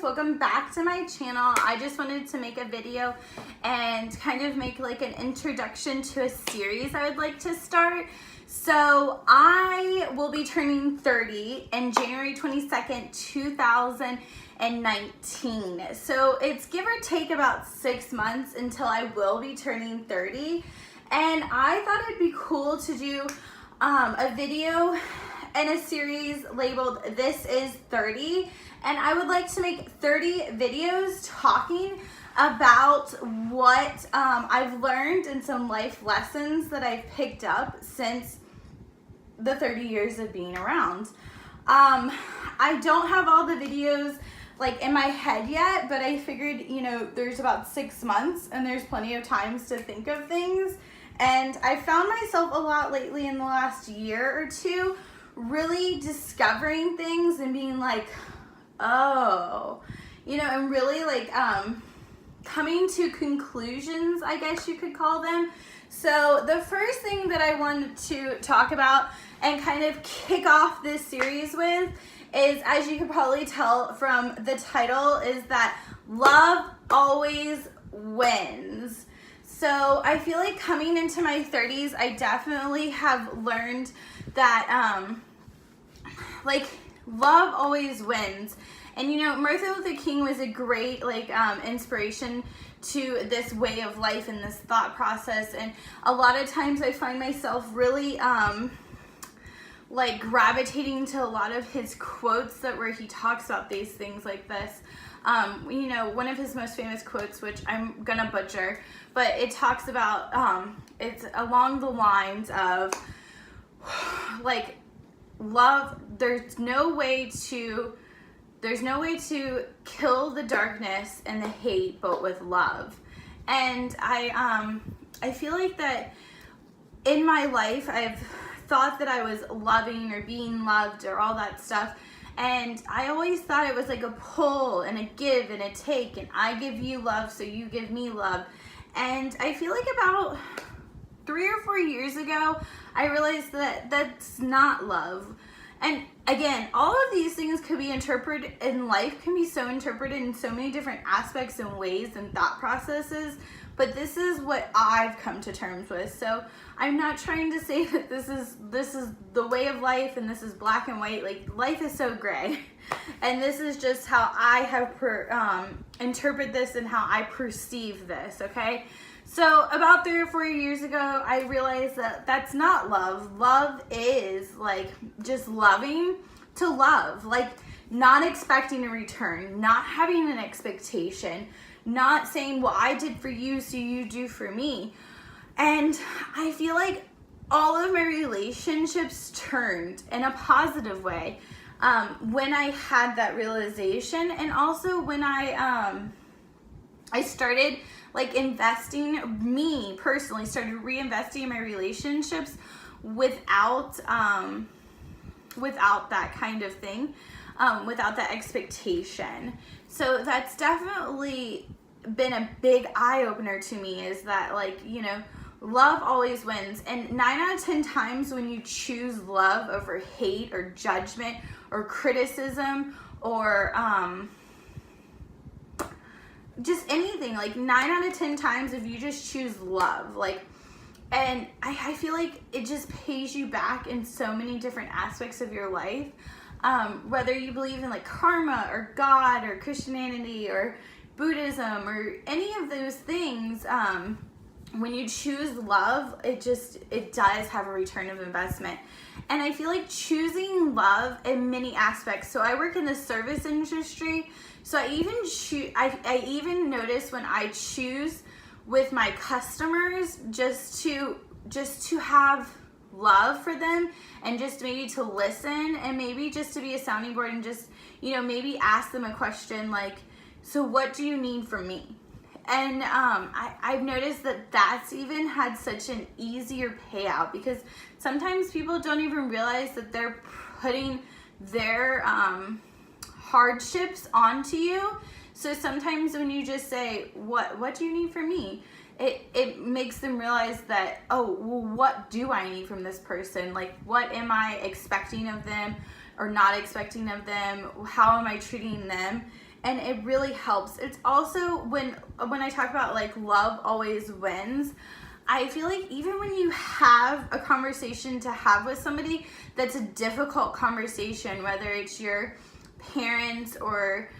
welcome back to my channel. I just wanted to make a video and kind of make like an introduction to a series I would like to start. So I will be turning 30 in January 22nd, 2019. So it's give or take about 6 months until I will be turning 30. And I thought it'd be cool to do a video and a series labeled This Is 30. And I would like to make 30 videos talking about what I've learned and some life lessons that I've picked up since the 30 years of being around. I don't have all the videos like in my head yet, but I figured, you know, there's about 6 months and there's plenty of times to think of things. And I found myself a lot lately in the last year or two really discovering things and being like, oh, you know, and really like coming to conclusions, I guess you could call them. So the first thing that I wanted to talk about and kind of kick off this series with is, as you could probably tell from the title, is that love always wins. So I feel like coming into my 30s, I definitely have learned that like love always wins. And you know, Martin Luther King was a great like inspiration to this way of life and this thought process. And a lot of times I find myself really like gravitating to a lot of his quotes that where he talks about these things like this. You know, one of his most famous quotes, which I'm gonna butcher, but it talks about it's along the lines of like love, there's no way to kill the darkness and the hate but with love. And I feel like that in my life I've thought that I was loving or being loved or all that stuff, and I always thought it was like a pull and a give and a take, and I give you love so you give me love. And I feel like about 3 or 4 years ago I realized that that's not love. And again, all of these things could be interpreted in life, can be so interpreted in so many different aspects and ways and thought processes, but this is what I've come to terms with. So I'm not trying to say that this is the way of life and this is black and white. Like, life is so gray. And this is just how I have interpret this and how I perceive this, okay? So about 3 or 4 years ago, I realized that that's not love. Love is like just loving to love, like not expecting a return, not having an expectation, not saying, well, I did for you, so you do for me. And I feel like all of my relationships turned in a positive way when I had that realization, and also when I started like investing, me personally started reinvesting in my relationships without that kind of thing, without that expectation. So that's definitely been a big eye-opener to me, is that, like, you know, love always wins. And 9 out of 10 times when you choose love over hate or judgment or criticism or just anything, like 9 out of 10 times if you just choose love, like, and I feel like it just pays you back in so many different aspects of your life, whether you believe in like karma or God or Christianity or Buddhism or any of those things. When you choose love, it does have a return of investment. And I feel like choosing love in many aspects. So I work in the service industry, so I even notice when I choose with my customers just to have love for them, and just maybe to listen, and maybe just to be a sounding board, and just, you know, maybe ask them a question like, so what do you need from me? And I've noticed that that's even had such an easier payout, because sometimes people don't even realize that they're putting their hardships onto you. So sometimes when you just say, what do you need from me? It makes them realize that, oh, well, what do I need from this person? Like, what am I expecting of them or not expecting of them? How am I treating them? and it really helps. It's also when I talk about like love always wins, I feel like even when you have a conversation to have with somebody that's a difficult conversation, whether it's your parents or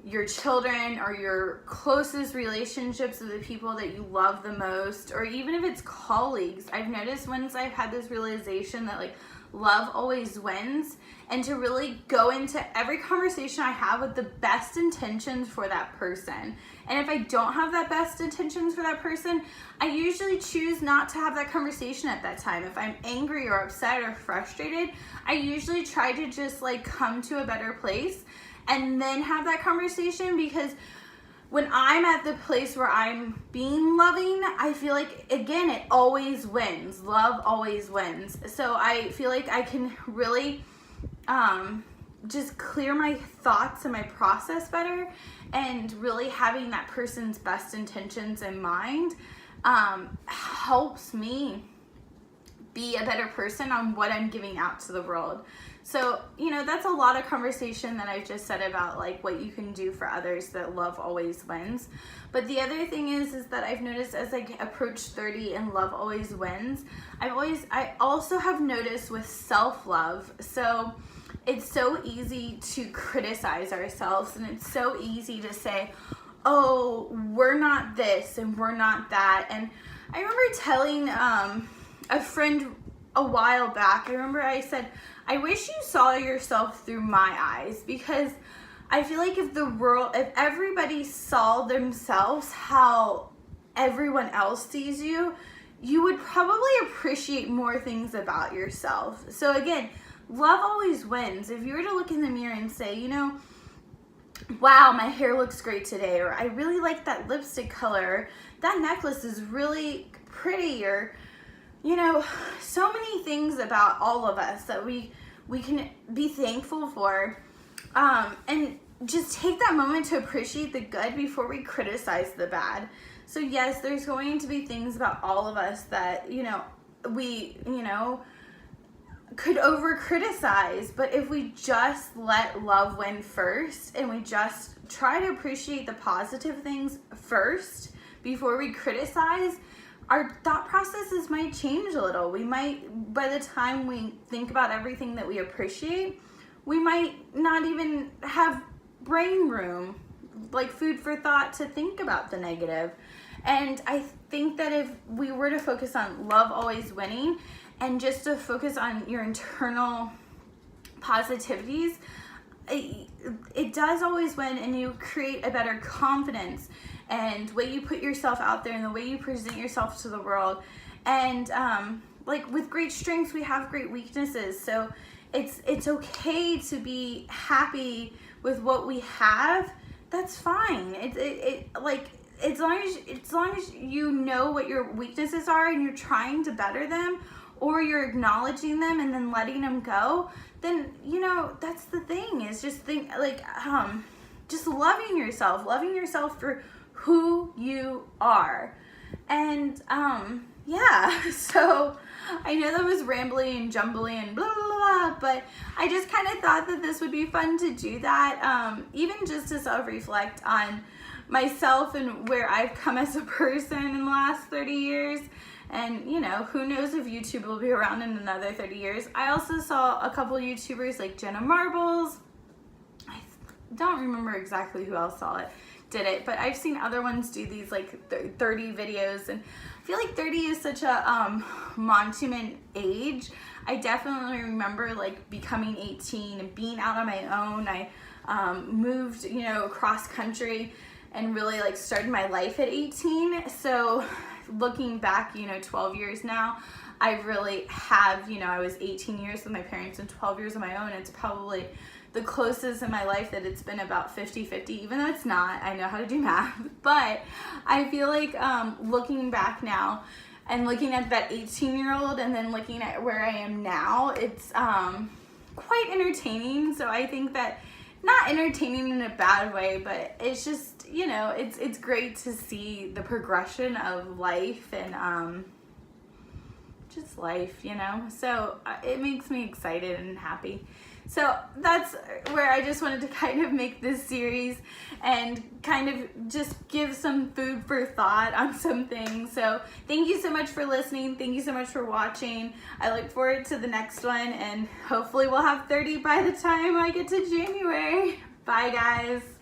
your children or your closest relationships with the people that you love the most, or even if it's colleagues, I've noticed once I've had this realization that like love always wins, and to really go into every conversation I have with the best intentions for that person. And if I don't have that best intentions for that person, I usually choose not to have that conversation at that time. If I'm angry or upset or frustrated, I usually try to just like come to a better place and then have that conversation, because when I'm at the place where I'm being loving, I feel like, again, it always wins. Love always wins. So I feel like I can really just clear my thoughts and my process better, and really having that person's best intentions in mind helps me be a better person on what I'm giving out to the world. So, you know, that's a lot of conversation that I've just said about like what you can do for others, that love always wins. But the other thing is that I've noticed as I approach 30 and love always wins, I also have noticed with self-love. So it's so easy to criticize ourselves, and it's so easy to say, oh, we're not this and we're not that. And I remember telling a friend a while back, I remember I said, I wish you saw yourself through my eyes, because I feel like if everybody saw themselves how everyone else sees you, you would probably appreciate more things about yourself. So again, love always wins. If you were to look in the mirror and say, you know, wow, my hair looks great today, or I really like that lipstick color, that necklace is really pretty, or you know, so many things about all of us that we can be thankful for, and just take that moment to appreciate the good before we criticize the bad. So yes, there's going to be things about all of us that, you know, we, you know, could over criticize, but if we just let love win first, and we just try to appreciate the positive things first before we criticize, our thought processes might change a little. We might, by the time we think about everything that we appreciate, we might not even have brain room, like food for thought, to think about the negative. And I think that if we were to focus on love always winning, and just to focus on your internal positivities, it does always win, and you create a better confidence and way you put yourself out there and the way you present yourself to the world. And like with great strengths, we have great weaknesses. So it's okay to be happy with what we have. That's fine. Like as long as you know what your weaknesses are and you're trying to better them, or you're acknowledging them and then letting them go, then, you know, that's the thing, is just just loving yourself for who you are. And yeah, so I know that was rambly and jumbly and blah, blah, blah, but I just kind of thought that this would be fun to do that, even just to self-reflect on myself and where I've come as a person in the last 30 years. And, you know, who knows if YouTube will be around in another 30 years. I also saw a couple YouTubers like Jenna Marbles. I don't remember exactly who else did it, but I've seen other ones do these like 30 videos, and I feel like 30 is such a monument age. I definitely remember like becoming 18 and being out on my own. I moved, you know, across country and really like started my life at 18. So looking back, you know, 12 years now, I really have, you know, I was 18 years with my parents and 12 years on my own. It's probably the closest in my life that it's been about 50-50, even though it's not. I know how to do math, but I feel like looking back now and looking at that 18-year-old and then looking at where I am now, it's quite entertaining. So I think that, not entertaining in a bad way, but it's just, you know, it's great to see the progression of life and just life, you know. So it makes me excited and happy. So that's where I just wanted to kind of make this series and kind of just give some food for thought on some things. So thank you so much for listening. Thank you so much for watching. I look forward to the next one, and hopefully we'll have 30 by the time I get to January. Bye, guys.